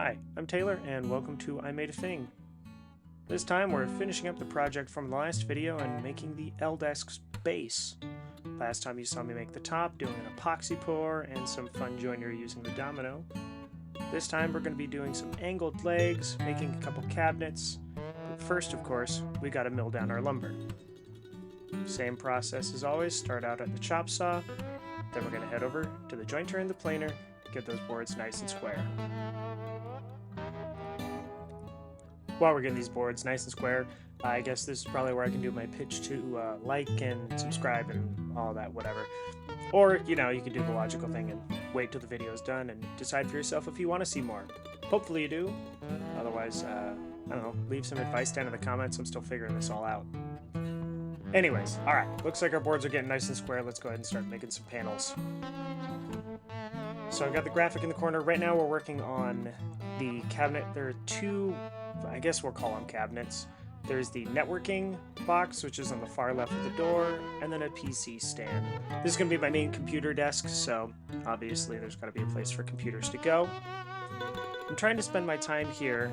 Hi, I'm Taylor, and welcome to I Made a Thing. This time we're finishing up the project from the last video and making the L-Desk's base. Last time you saw me make the top, doing an epoxy pour, and some fun joinery using the domino. This time we're going to be doing some angled legs, making a couple cabinets, but first, of course, we gotta mill down our lumber. Same process as always, start out at the chop saw, then we're going to head over to the jointer and the planer, get those boards nice and square. While we're getting these boards nice and square, I guess this is probably where I can do my pitch to like and subscribe and all that whatever. Or, you can do the logical thing and wait till the video's done and decide for yourself if you want to see more. Hopefully you do. Otherwise, I don't know, leave some advice down in the comments. I'm still figuring this all out. Anyways, alright, looks like our boards are getting nice and square. Let's go ahead and start making some panels. So I've got the graphic in the corner. Right now we're working on the cabinet. There are two, I guess we'll call them cabinets. There's the networking box, which is on the far left of the door, and then a PC stand. This is going to be my main computer desk, so obviously there's got to be a place for computers to go. I'm trying to spend my time here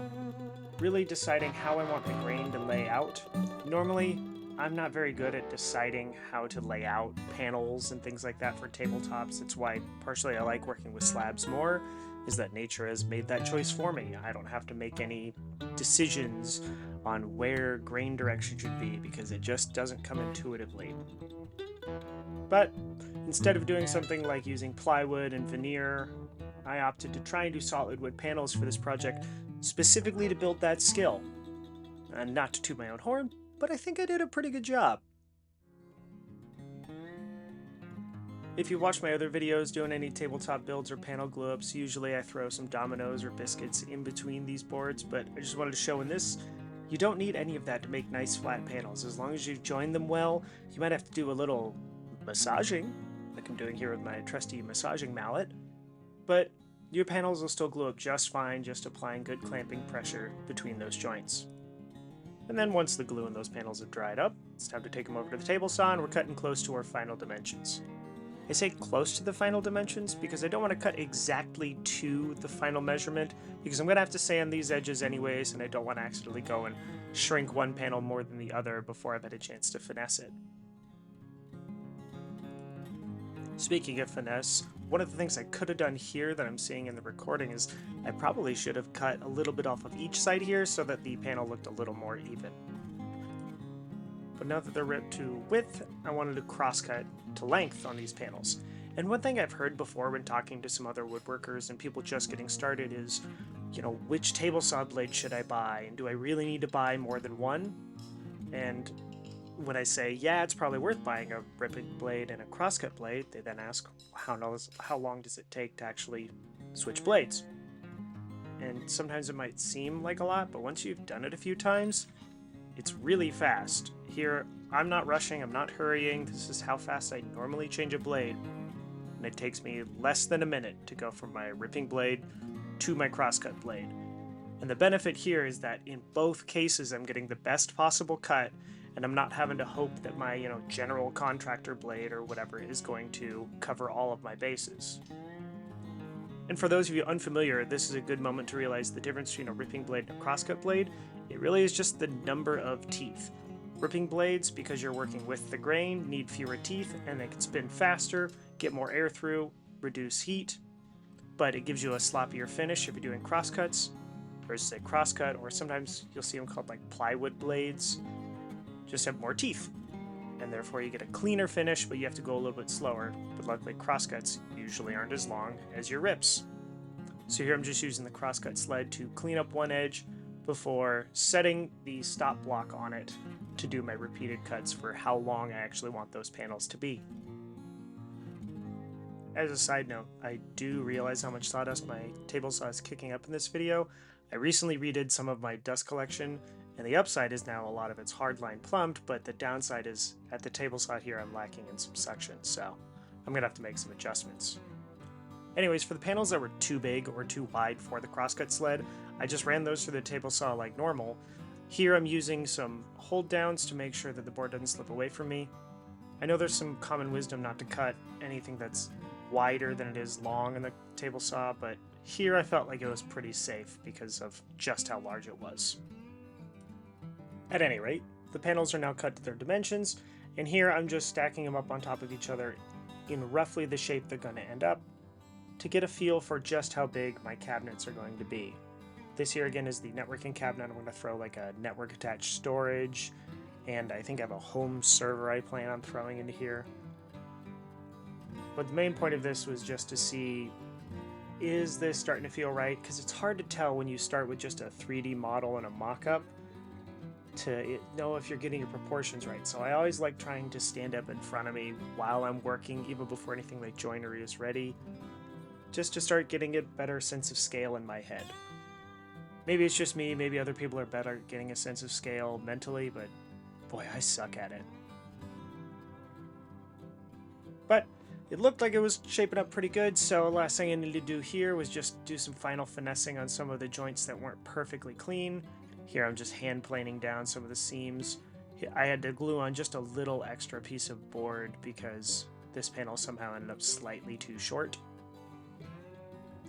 really deciding how I want the grain to lay out. Normally, I'm not very good at deciding how to lay out panels and things like that for tabletops. It's why partially I like working with slabs more, is that nature has made that choice for me. I don't have to make any decisions on where grain direction should be because it just doesn't come intuitively. But instead of doing something like using plywood and veneer, I opted to try and do solid wood panels for this project specifically to build that skill. And not to toot my own horn, but I think I did a pretty good job. If you watch my other videos doing any tabletop builds or panel glue-ups, usually I throw some dominoes or biscuits in between these boards, but I just wanted to show in this, you don't need any of that to make nice flat panels. As long as you join them well, you might have to do a little massaging, like I'm doing here with my trusty massaging mallet, but your panels will still glue up just fine, just applying good clamping pressure between those joints. And then once the glue in those panels have dried up, it's time to take them over to the table saw and we're cutting close to our final dimensions. I say close to the final dimensions because I don't want to cut exactly to the final measurement because I'm going to have to sand these edges anyways and I don't want to accidentally go and shrink one panel more than the other before I've had a chance to finesse it. Speaking of finesse, one of the things I could have done here that I'm seeing in the recording is I probably should have cut a little bit off of each side here so that the panel looked a little more even. But now that they're ripped to width, I wanted to crosscut to length on these panels. And one thing I've heard before when talking to some other woodworkers and people just getting started is, which table saw blade should I buy? And do I really need to buy more than one? And when I say, yeah, it's probably worth buying a ripping blade and a crosscut blade, they then ask, how long does it take to actually switch blades? And sometimes it might seem like a lot, but once you've done it a few times, it's really fast. Here, I'm not rushing, I'm not hurrying, this is how fast I normally change a blade. And it takes me less than a minute to go from my ripping blade to my crosscut blade. And the benefit here is that in both cases I'm getting the best possible cut, and I'm not having to hope that my, general contractor blade or whatever is going to cover all of my bases. And for those of you unfamiliar, this is a good moment to realize the difference between a ripping blade and a crosscut blade. It really is just the number of teeth. Ripping blades, because you're working with the grain, need fewer teeth and they can spin faster, get more air through, reduce heat, but it gives you a sloppier finish if you're doing crosscuts, versus a crosscut, or sometimes you'll see them called like plywood blades, just have more teeth. And therefore you get a cleaner finish, but you have to go a little bit slower. But luckily crosscuts usually aren't as long as your rips. So here I'm just using the crosscut sled to clean up one edge before setting the stop block on it to do my repeated cuts for how long I actually want those panels to be. As a side note, I do realize how much sawdust my table saw is kicking up in this video. I recently redid some of my dust collection, and the upside is now a lot of it's hardline plumbed, but the downside is at the table saw here I'm lacking in some suction, so I'm gonna have to make some adjustments. Anyways, for the panels that were too big or too wide for the crosscut sled, I just ran those through the table saw like normal. Here I'm using some hold downs to make sure that the board doesn't slip away from me. I know there's some common wisdom not to cut anything that's wider than it is long in the table saw, but Here I felt like it was pretty safe because of just how large it was. At any rate, the panels are now cut to their dimensions, and here I'm just stacking them up on top of each other in roughly the shape they're going to end up to get a feel for just how big my cabinets are going to be. This here again is the networking cabinet. I'm going to throw like a network attached storage, and I think I have a home server I plan on throwing into here. But the main point of this was just to see, is this starting to feel right? Because it's hard to tell when you start with just a 3D model and a mock-up to know if you're getting your proportions right. So I always like trying to stand up in front of me while I'm working, even before anything like joinery is ready, just to start getting a better sense of scale in my head. Maybe it's just me, maybe other people are better at getting a sense of scale mentally, but boy, I suck at it. But it looked like it was shaping up pretty good, so the last thing I needed to do here was just do some final finessing on some of the joints that weren't perfectly clean. Here I'm just hand planing down some of the seams. I had to glue on just a little extra piece of board because this panel somehow ended up slightly too short.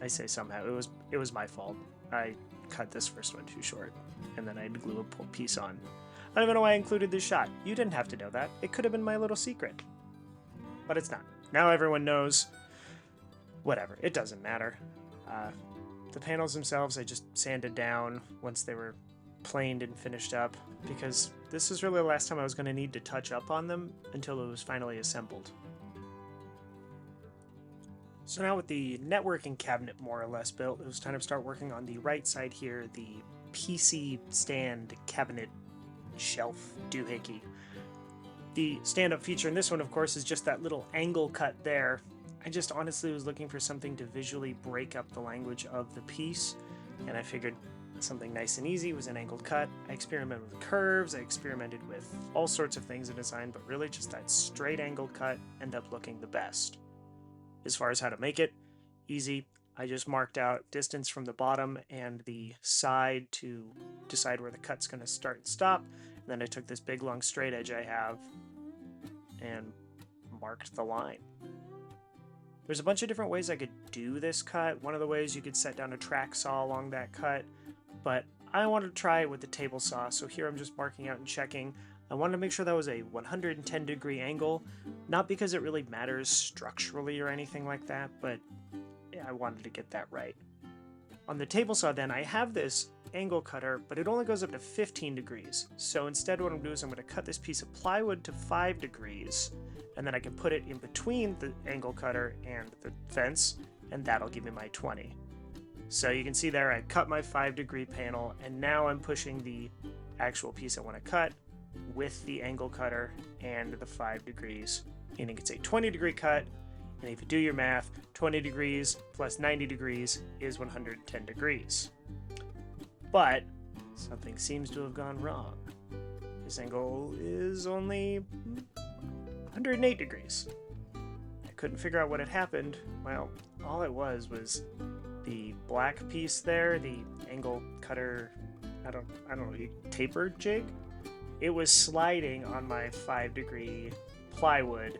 I say somehow, it was my fault. I cut this first one too short, and then I had to glue a piece on. I don't even know why I included this shot. You didn't have to know that. It could have been my little secret. But it's not. Now everyone knows. Whatever, it doesn't matter. The panels themselves I just sanded down once they were planed and finished up, because this is really the last time I was going to need to touch up on them until it was finally assembled. So now with the networking cabinet more or less built, it was time to start working on the right side here, the PC stand cabinet shelf doohickey. The stand-up feature in this one, of course, is just that little angle cut there. I just honestly was looking for something to visually break up the language of the piece, and I figured something nice and easy was an angled cut. I experimented with curves, I experimented with all sorts of things in design, but really just that straight angled cut ended up looking the best. As far as how to make it, easy. I just marked out distance from the bottom and the side to decide where the cut's going to start and stop. And then I took this big long straight edge I have and marked the line. There's a bunch of different ways I could do this cut. One of the ways you could set down a track saw along that cut, but I wanted to try it with the table saw, so here I'm just marking out and checking. I wanted to make sure that was a 110-degree angle, not because it really matters structurally or anything like that, but yeah, I wanted to get that right. On the table saw then, I have this angle cutter, but it only goes up to 15 degrees. So instead what I'm doing is I'm going to cut this piece of plywood to 5 degrees, and then I can put it in between the angle cutter and the fence, and that'll give me my 20. So you can see there I cut my 5-degree panel, and now I'm pushing the actual piece I want to cut with the angle cutter and the 5 degrees. And it's a 20-degree cut, and if you do your math, 20 degrees plus 90 degrees is 110 degrees. But something seems to have gone wrong. This angle is only 108 degrees. I couldn't figure out what had happened. Well, all it was the black piece there, the angle cutter, I don't know, taper jig? It was sliding on my 5-degree plywood,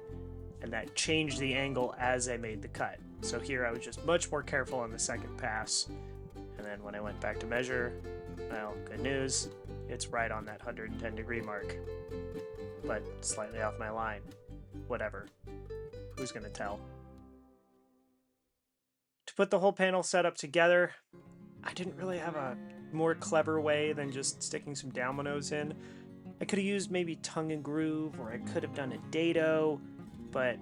and that changed the angle as I made the cut. So here I was just much more careful on the second pass, and then when I went back to measure, well, good news, it's right on that 110-degree mark, but slightly off my line. Whatever. Who's gonna tell? To put the whole panel set up together, I didn't really have a more clever way than just sticking some dominoes in. I could have used maybe tongue and groove, or I could have done a dado, but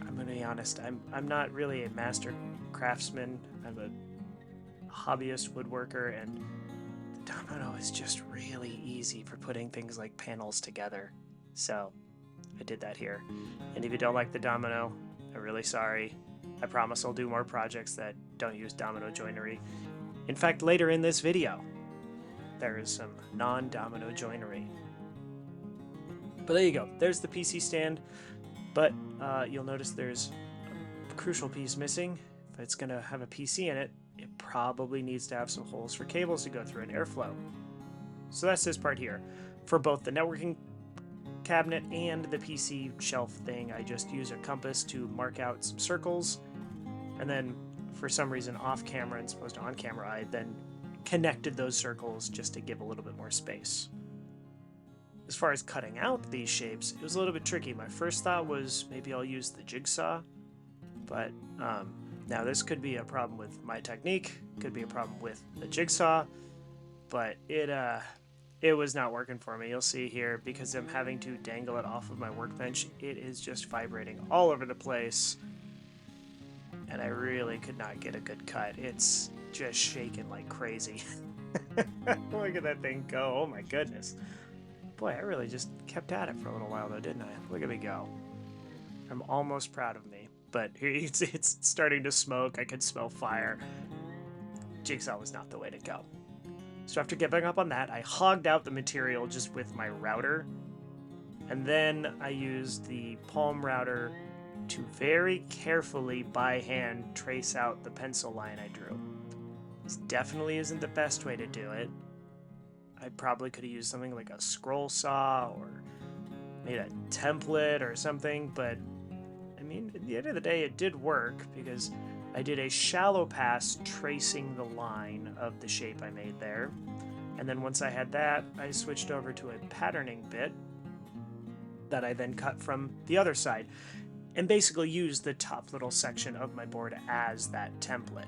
I'm gonna be honest, I'm not really a master craftsman. I'm a hobbyist woodworker, and the domino is just really easy for putting things like panels together. So I did that here. And if you don't like the domino, I'm really sorry. I promise I'll do more projects that don't use domino joinery. In fact, later in this video, there is some non-domino joinery. But there you go. There's the PC stand. But you'll notice there's a crucial piece missing. If it's going to have a PC in it, it probably needs to have some holes for cables to go through and airflow. So that's this part here. For both the networking cabinet and the PC shelf thing, I just use a compass to mark out some circles. And then for some reason off camera and supposed to on camera, I then connected those circles just to give a little bit more space. As far as cutting out these shapes, it was a little bit tricky. My first thought was maybe I'll use the jigsaw, but now this could be a problem with my technique, could be a problem with the jigsaw, but it was not working for me. You'll see here, because I'm having to dangle it off of my workbench, it is just vibrating all over the place, and I really could not get a good cut. It's just shaking like crazy. Look at that thing go, oh my goodness. Boy, I really just kept at it for a little while though, didn't I? Look at me go. I'm almost proud of me, but it's starting to smoke. I could smell fire. Jigsaw was not the way to go. So after giving up on that, I hogged out the material just with my router. And then I used the palm router to very carefully by hand trace out the pencil line I drew. This definitely isn't the best way to do it. I probably could have used something like a scroll saw or made a template or something, but I mean, at the end of the day, it did work because I did a shallow pass tracing the line of the shape I made there. And then once I had that, I switched over to a patterning bit that I then cut from the other side and basically used the top little section of my board as that template.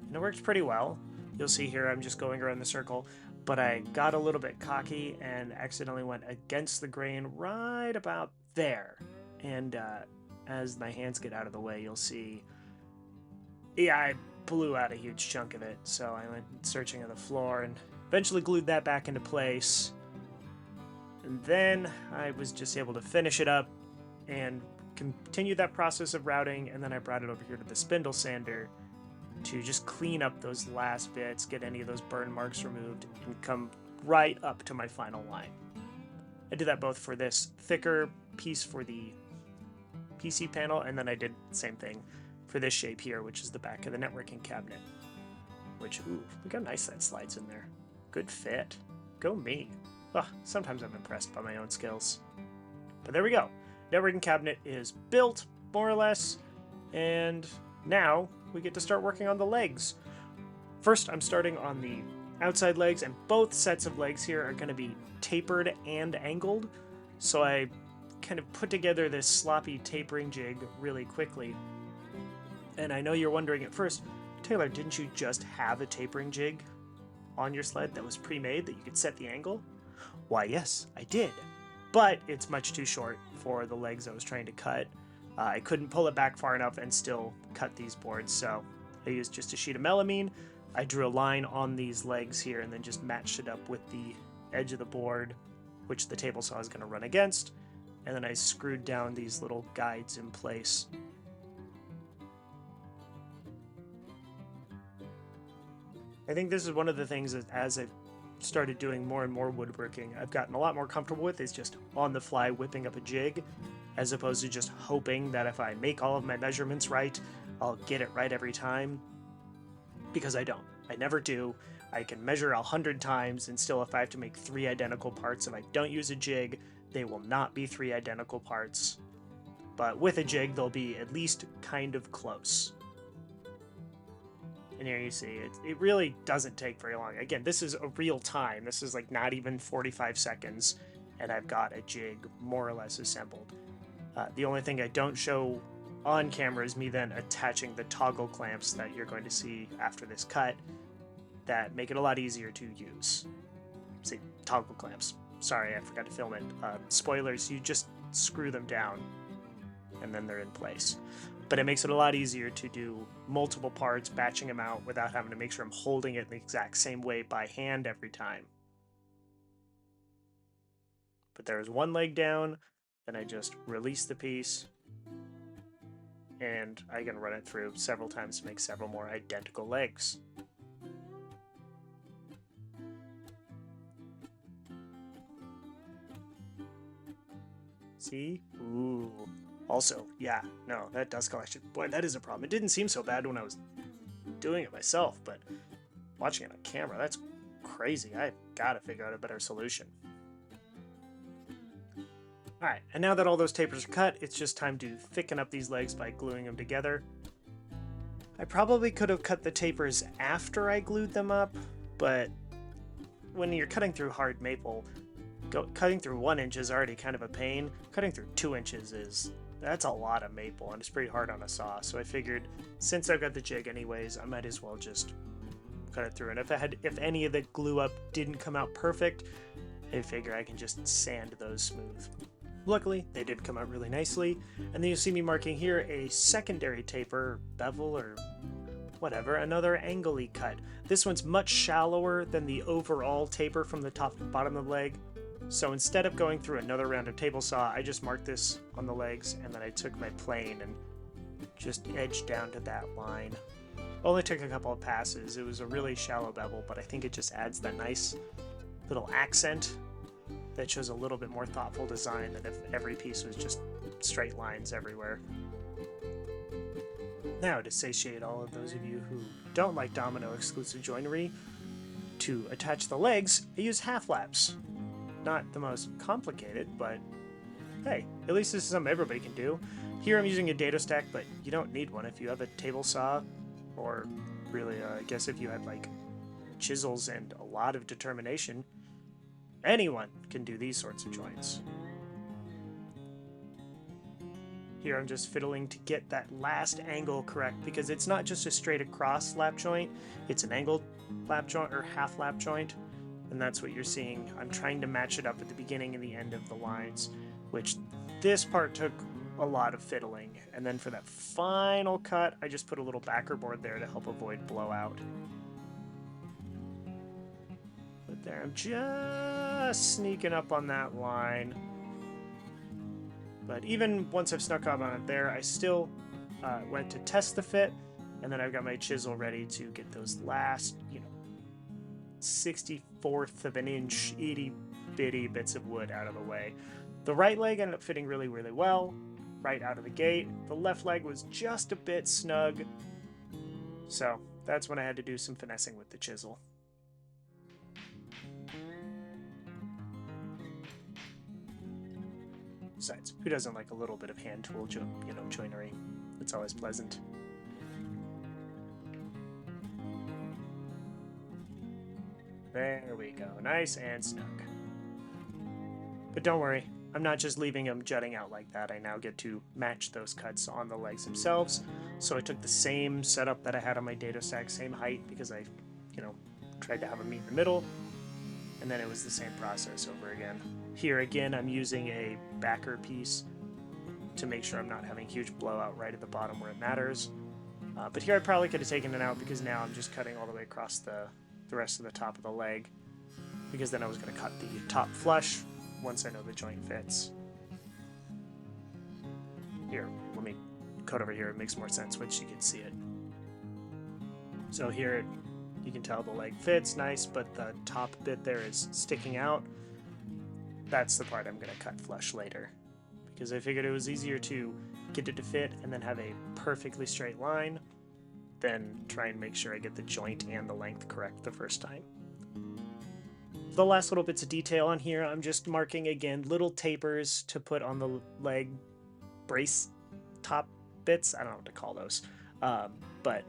And it worked pretty well. You'll see here I'm just going around the circle, but I got a little bit cocky and accidentally went against the grain right about there. And as my hands get out of the way, you'll see, yeah, I blew out a huge chunk of it. So I went searching on the floor and eventually glued that back into place. And then I was just able to finish it up and continue that process of routing, and then I brought it over here to the spindle sander to just clean up those last bits, get any of those burn marks removed, and come right up to my final line. I did that both for this thicker piece for the PC panel, and then I did the same thing for this shape here, which is the back of the networking cabinet. Which, ooh, look how nice that slides in there. Good fit. Go me. Ugh, sometimes I'm impressed by my own skills. But there we go. Networking cabinet is built, more or less, and now we get to start working on the legs. First, I'm starting on the outside legs, and both sets of legs here are going to be tapered and angled. So I kind of put together this sloppy tapering jig really quickly. And I know you're wondering at first, Taylor, didn't you just have a tapering jig on your sled that was pre-made that you could set the angle? Why, yes, I did. But it's much too short for the legs I was trying to cut. I couldn't pull it back far enough and still cut these boards, so I used just a sheet of melamine. I drew a line on these legs here and then just matched it up with the edge of the board, which the table saw is going to run against, and then I screwed down these little guides in place. I think this is one of the things that as I've started doing more and more woodworking, I've gotten a lot more comfortable with, is just on the fly whipping up a jig, as opposed to just hoping that if I make all of my measurements right, I'll get it right every time. Because I don't. I never do. I can measure 100 times, and still if I have to make 3 identical parts, if I don't use a jig, they will not be 3 identical parts. But with a jig, they'll be at least kind of close. And here you see, it really doesn't take very long. Again, this is a real time. This is like not even 45 seconds, and I've got a jig more or less assembled. The only thing I don't show on camera is me then attaching the toggle clamps that you're going to see after this cut that make it a lot easier to use. See, toggle clamps. Sorry, I forgot to film it. Spoilers, you just screw them down and then they're in place. But it makes it a lot easier to do multiple parts, batching them out without having to make sure I'm holding it the exact same way by hand every time. But there's one leg down, then I just release the piece, and I can run it through several times to make several more identical legs. See? Ooh. Also, yeah, no, that dust collection, boy, that is a problem. It didn't seem so bad when I was doing it myself, but watching it on camera, that's crazy. I've got to figure out a better solution. Alright, and now that all those tapers are cut, it's just time to thicken up these legs by gluing them together. I probably could have cut the tapers after I glued them up, but when you're cutting through hard maple, cutting through 1 inch is already kind of a pain. Cutting through 2 inches that's a lot of maple, and it's pretty hard on a saw. So I figured, since I've got the jig anyways, I might as well just cut it through. And if any of the glue up didn't come out perfect, I figure I can just sand those smooth. Luckily, they did come out really nicely, and then you see me marking here a secondary taper, bevel, or whatever, another angle-y cut. This one's much shallower than the overall taper from the top to bottom of the leg, so instead of going through another round of table saw, I just marked this on the legs, and then I took my plane and just edged down to that line. Only took a couple of passes. It was a really shallow bevel, but I think it just adds that nice little accent that shows a little bit more thoughtful design than if every piece was just straight lines everywhere. Now, to satiate all of those of you who don't like Domino exclusive joinery, to attach the legs, I use half laps. Not the most complicated, but hey, at least this is something everybody can do. Here I'm using a dado stack, but you don't need one if you have a table saw, or really, I guess if you had like chisels and a lot of determination. Anyone can do these sorts of joints. Here I'm just fiddling to get that last angle correct, because it's not just a straight across lap joint, it's an angled lap joint or half lap joint, and that's what you're seeing. I'm trying to match it up at the beginning and the end of the lines, which this part took a lot of fiddling, and then for that final cut I just put a little backer board there to help avoid blowout. But there, I'm just sneaking up on that line. But even once I've snuck up on it there, I still went to test the fit, and then I've got my chisel ready to get those last, 64th of an inch, itty bitty bits of wood out of the way. The right leg ended up fitting really, really well, right out of the gate. The left leg was just a bit snug, so that's when I had to do some finessing with the chisel. Besides, who doesn't like a little bit of hand tool, joinery? It's always pleasant. There we go, nice and snug. But don't worry, I'm not just leaving them jutting out like that. I now get to match those cuts on the legs themselves. So I took the same setup that I had on my dado stack, same height, because I, tried to have them meet in the middle. And then it was the same process over again. Here again, I'm using a backer piece to make sure I'm not having huge blowout right at the bottom where it matters. But here I probably could have taken it out, because now I'm just cutting all the way across the rest of the top of the leg, because then I was going to cut the top flush once I know the joint fits. Here, let me cut over here. It makes more sense once you can see it. So here, you can tell the leg fits nice, but the top bit there is sticking out. That's the part I'm going to cut flush later, because I figured it was easier to get it to fit and then have a perfectly straight line than try and make sure I get the joint and the length correct the first time. The last little bits of detail on here, I'm just marking again little tapers to put on the leg brace top bits. I don't know what to call those, but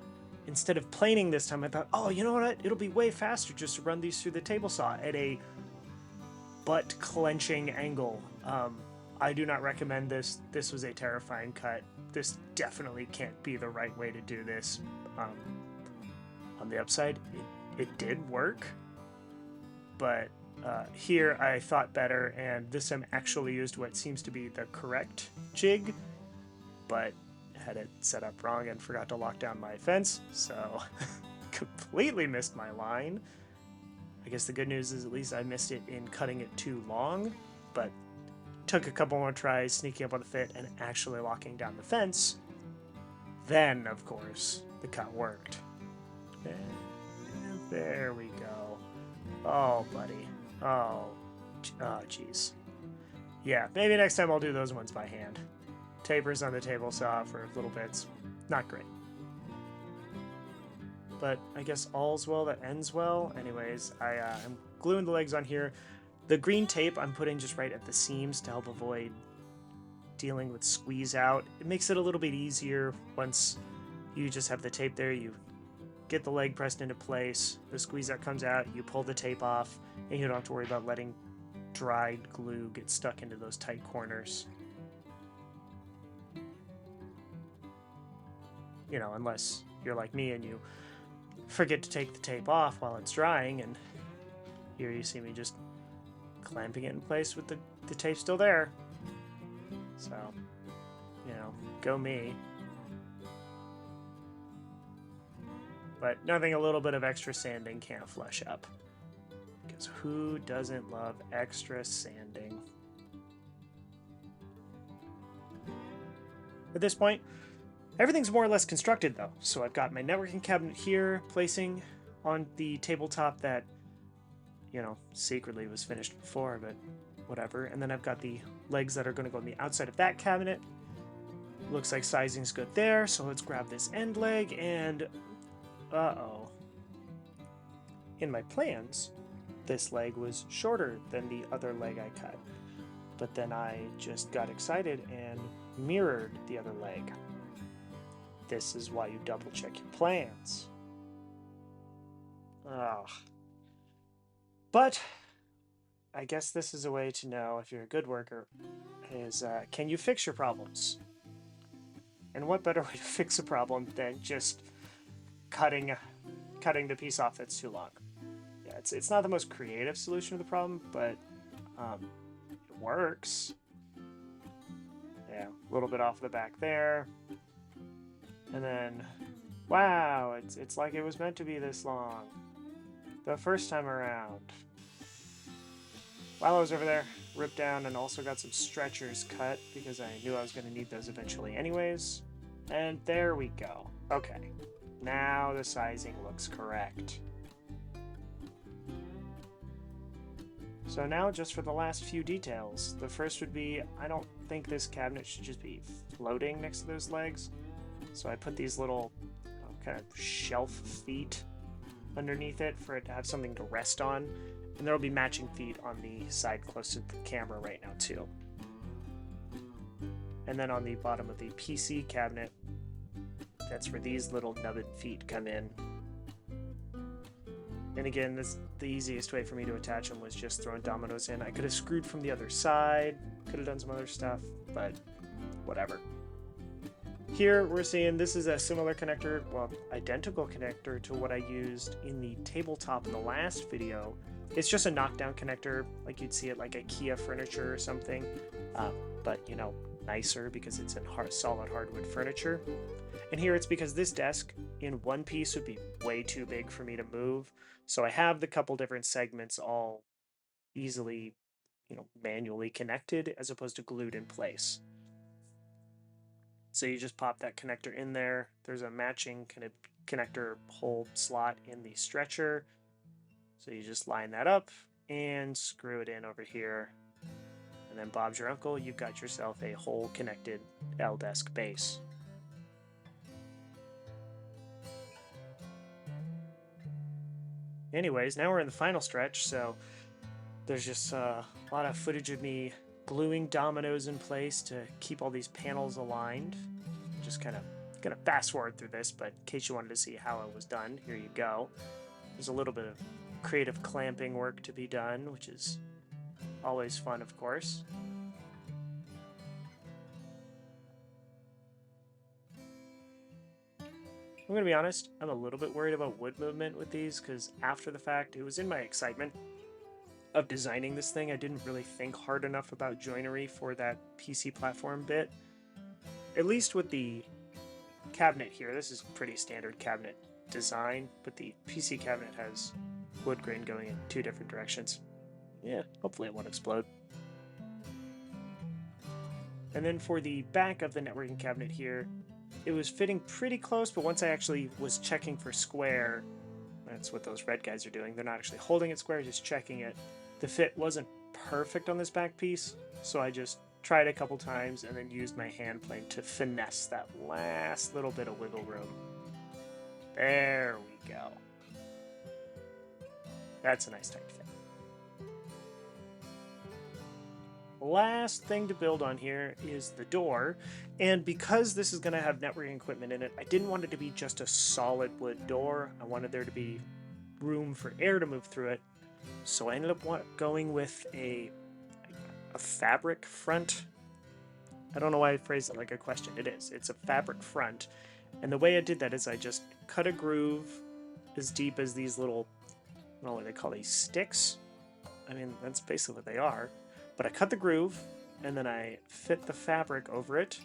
instead of planing this time, I thought, oh, you know what? It'll be way faster just to run these through the table saw at a butt-clenching angle. I do not recommend this. This was a terrifying cut. This definitely can't be the right way to do this. On the upside, it did work, but here I thought better, and this time actually used what seems to be the correct jig, but had it set up wrong and forgot to lock down my fence, so completely missed my line. I guess the good news is at least I missed it in cutting it too long, but took a couple more tries sneaking up on the fit and actually locking down the fence. Then, of course, the cut worked. And there we go. Oh, buddy. Oh, jeez. Yeah, maybe next time I'll do those ones by hand. Tapers on the table saw for little bits. Not great. But I guess all's well that ends well. Anyways, I'm gluing the legs on here. The green tape I'm putting just right at the seams to help avoid dealing with squeeze out. It makes it a little bit easier once you just have the tape there. You get the leg pressed into place, the squeeze out comes out, you pull the tape off, and you don't have to worry about letting dried glue get stuck into those tight corners. You know, unless you're like me and you forget to take the tape off while it's drying, and here you see me just clamping it in place with the tape still there. So, you know, go me. But nothing a little bit of extra sanding can't flush up. Because who doesn't love extra sanding? At this point, everything's more or less constructed though. So I've got my networking cabinet here, placing on the tabletop that, you know, secretly was finished before, but whatever. And then I've got the legs that are going to go on the outside of that cabinet. Looks like sizing's good there, so let's grab this end leg and... uh-oh. In my plans, this leg was shorter than the other leg I cut. But then I just got excited and mirrored the other leg. This is why you double check your plans. Ugh. But I guess this is a way to know if you're a good worker, is can you fix your problems? And what better way to fix a problem than just cutting the piece off that's too long? Yeah, it's not the most creative solution to the problem, but it works. Yeah, a little bit off the back there. And then, wow, it's like it was meant to be this long. The first time around. While I was over there, ripped down and also got some stretchers cut because I knew I was going to need those eventually anyways. And there we go. Okay, now the sizing looks correct. So now just for the last few details. The first would be, I don't think this cabinet should just be floating next to those legs. So I put these little kind of shelf feet underneath it for it to have something to rest on. And there will be matching feet on the side close to the camera right now too. And then on the bottom of the PC cabinet, that's where these little nubbed feet come in. And again, the easiest way for me to attach them was just throwing dominoes in. I could have screwed from the other side, could have done some other stuff, but whatever. Here we're seeing this is a similar connector, well, identical connector to what I used in the tabletop in the last video. It's just a knockdown connector, like you'd see it like IKEA furniture or something, but you know, nicer because it's in solid hardwood furniture. And here it's because this desk in one piece would be way too big for me to move, so I have the couple different segments all easily, you know, manually connected as opposed to glued in place. So you just pop that connector in there. There's a matching kind of connector hole slot in the stretcher. So you just line that up and screw it in over here. And then Bob's your uncle, you've got yourself a whole connected L-desk base. Anyways, now we're in the final stretch, so there's just a lot of footage of me gluing dominoes in place to keep all these panels aligned. Just kind of gonna fast forward through this, but in case you wanted to see how it was done, here you go. There's a little bit of creative clamping work to be done, which is always fun, of course. I'm gonna be honest, I'm a little bit worried about wood movement with these, because after the fact, it was in my excitement of designing this thing, I didn't really think hard enough about joinery for that PC platform bit. At least with the cabinet here, this is pretty standard cabinet design, but the PC cabinet has wood grain going in two different directions. Yeah, hopefully it won't explode. And then for the back of the networking cabinet here, it was fitting pretty close, but once I actually was checking for square, that's what those red guys are doing, they're not actually holding it square, just checking it. The fit wasn't perfect on this back piece, so I just tried a couple times and then used my hand plane to finesse that last little bit of wiggle room. There we go. That's a nice tight fit. last thing to build on here is the door. And because this is going to have networking equipment in it, I didn't want it to be just a solid wood door. I wanted there to be room for air to move through it. So I ended up going with a fabric front. I don't know why I phrased it like a question. It is. It's a fabric front. And the way I did that is I just cut a groove as deep as these little, I don't know what they call these, sticks. I mean, that's basically what they are. But I cut the groove, and then I fit the fabric over it,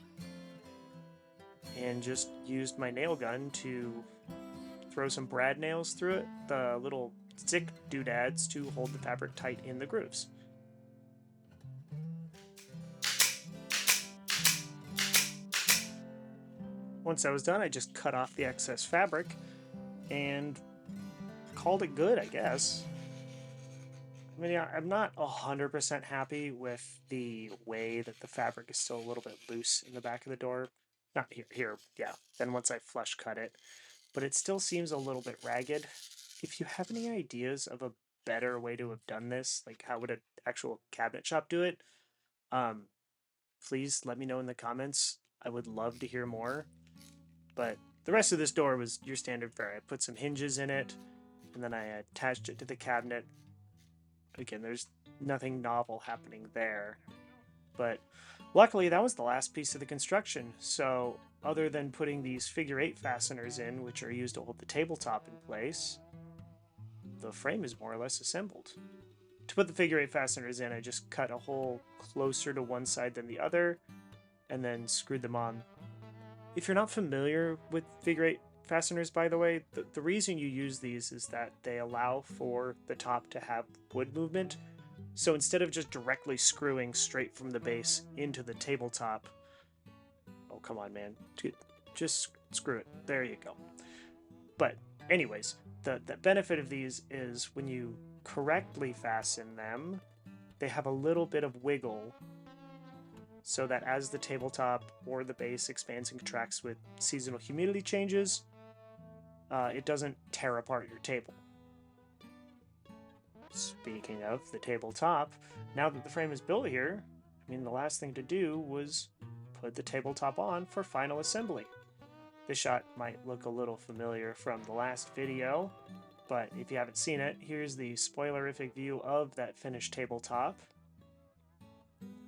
and just used my nail gun to throw some brad nails through it, the little stick doodads to hold the fabric tight in the grooves. Once that was done, I just cut off the excess fabric and called it good, I guess. I mean, yeah, I'm not 100% happy with the way that the fabric is still a little bit loose in the back of the door. Not here, yeah. Then once I flush cut it. But it still seems a little bit ragged. If you have any ideas of a better way to have done this, like how would an actual cabinet shop do it, please let me know in the comments. I would love to hear more. But the rest of this door was your standard fare. I put some hinges in it, and then I attached it to the cabinet. Again, there's nothing novel happening there. But luckily, that was the last piece of the construction. So other than putting these figure 8 fasteners in, which are used to hold the tabletop in place, the frame is more or less assembled. To put the figure 8 fasteners in, I just cut a hole closer to one side than the other, and then screwed them on. If you're not familiar with figure 8 fasteners, by the way, the reason you use these is that they allow for the top to have wood movement. So instead of just directly screwing straight from the base into the tabletop, oh, come on, man, just screw it. There you go. But anyways, the benefit of these is when you correctly fasten them, they have a little bit of wiggle so that as the tabletop or the base expands and contracts with seasonal humidity changes, it doesn't tear apart your table. Speaking of the tabletop, now that the frame is built here, I mean, the last thing to do was put the tabletop on for final assembly. This shot might look a little familiar from the last video, but if you haven't seen it, here's the spoilerific view of that finished tabletop.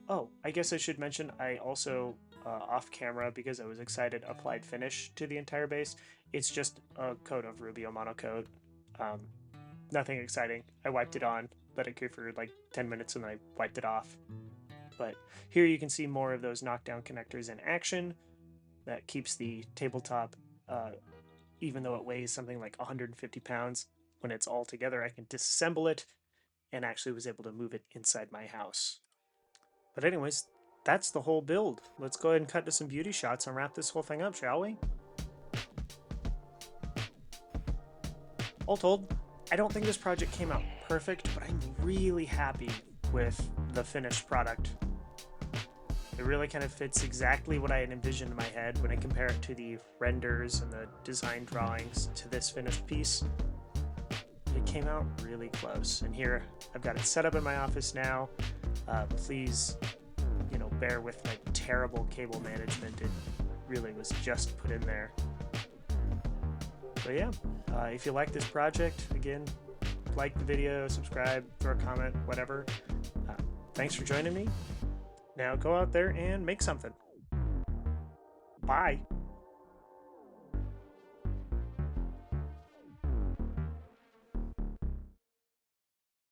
Oh, I guess I should mention I also, off camera, because I was excited, applied finish to the entire base. It's just a coat of Rubio Monocoat. Nothing exciting. I wiped it on, let it cure for like 10 minutes, and then I wiped it off. But here you can see more of those knockdown connectors in action. That keeps the tabletop, even though it weighs something like 150 pounds, when it's all together, I can disassemble it, and actually was able to move it inside my house. But anyways, that's the whole build. Let's go ahead and cut to some beauty shots and wrap this whole thing up, shall we? All told, I don't think this project came out perfect, but I'm really happy with the finished product. It really kind of fits exactly what I had envisioned in my head when I compare it to the renders and the design drawings to this finished piece. It came out really close. And here, I've got it set up in my office now. Please, bear with my terrible cable management. It really was just put in there. But yeah, if you like this project, again, like the video, subscribe, throw a comment, whatever. Thanks for joining me. Now go out there and make something. Bye.